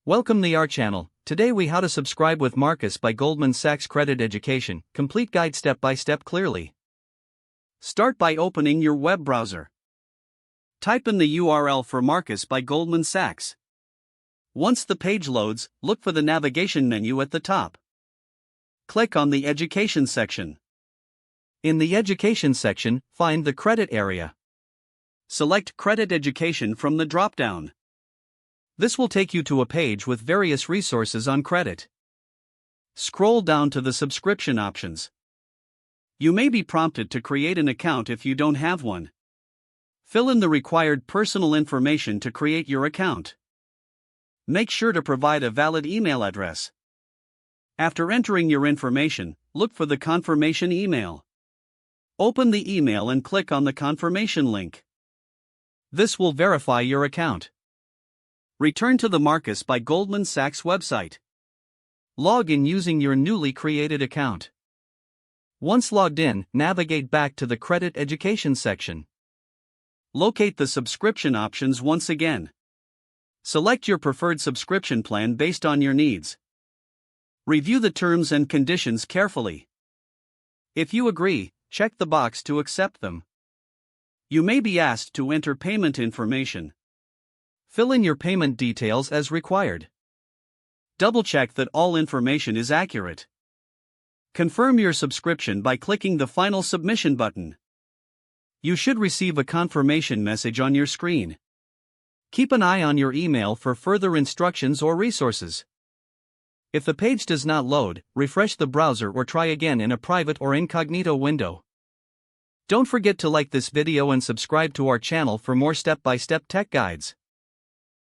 Welcome to our channel. Today we how to subscribe with Marcus by Goldman Sachs Credit Education, complete guide step by step clearly. Start by opening your web browser. Type in the URL for Marcus by Goldman Sachs. Once the page loads, look for the navigation menu at the top. Click on the Education section. In the Education section, find the Credit area. Select Credit Education from the drop-down. This will take you to a page with various resources on credit. Scroll down to the subscription options. You may be prompted to create an account if you don't have one. Fill in the required personal information to create your account. Make sure to provide a valid email address. After entering your information, look for the confirmation email. Open the email and click on the confirmation link. This will verify your account. Return to the Marcus by Goldman Sachs website. Log in using your newly created account. Once logged in, navigate back to the Credit Education section. Locate the subscription options once again. Select your preferred subscription plan based on your needs. Review the terms and conditions carefully. If you agree, check the box to accept them. You may be asked to enter payment information. Fill in your payment details as required. Double-check that all information is accurate. Confirm your subscription by clicking the Final Submission button. You should receive a confirmation message on your screen. Keep an eye on your email for further instructions or resources. If the page does not load, refresh the browser or try again in a private or incognito window. Don't forget to like this video and subscribe to our channel for more step-by-step tech guides.